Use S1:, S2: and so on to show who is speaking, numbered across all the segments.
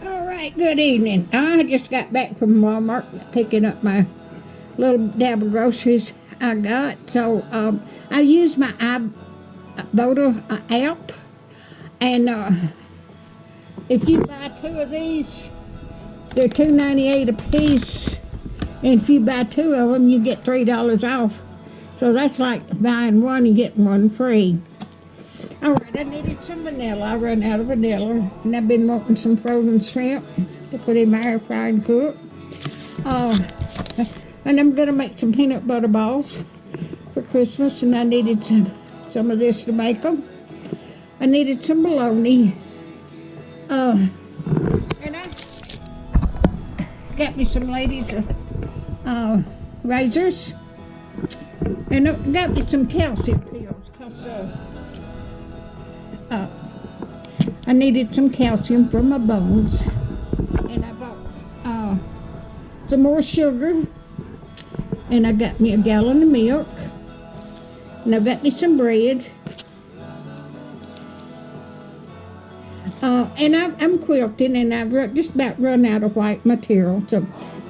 S1: All right, good evening. I just got back from Walmart picking up my little dab of groceries I got. So I used my ibotta app, and if you buy two of these, they're $2.98 a piece. And if you buy two of them, you get $3 off. So that's like buying one and getting one free. All right, I needed some vanilla. I ran out of vanilla, and I've been wanting some frozen shrimp to put in my air fryer and cook. And I'm gonna make some peanut butter balls for Christmas, and I needed some of this to make them. I needed some bologna. And I got me some ladies' razors, and I got me some calcium pills because I needed some calcium for my bones. And I bought some more sugar, and I got me a gallon of milk, and I got me some bread. And I'm quilting, and I've just about run out of white material. So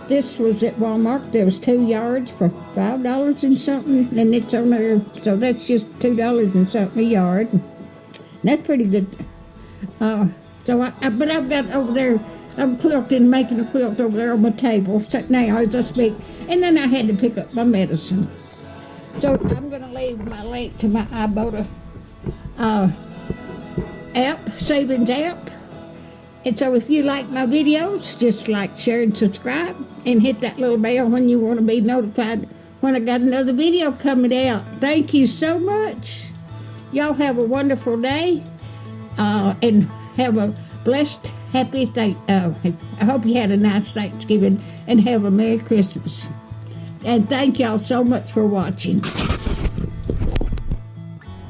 S1: this was at Walmart. There was 2 yards for $5 and something, and it's on there. So that's just $2 and something a yard. And that's pretty good. But I've got over there. I'm quilting, making a quilt over there on my table now as I speak. And then I had to pick up my medicine. So I'm going to leave my link to my ibotta savings app. And so if you like my videos, just like, share, and subscribe, and hit that little bell when you want to be notified when I got another video coming out. Thank you so much. Y'all have a wonderful day, and have a blessed, happy I hope you had a nice Thanksgiving, and have a Merry Christmas. And thank y'all so much for watching.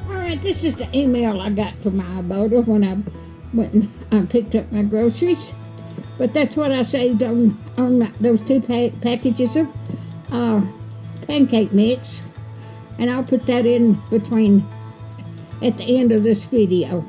S1: Alright, this is the email I got from my ibotta when I went and picked up my groceries. But that's what I saved on those two packages of pancake mix. And I'll put that in between at the end of this video.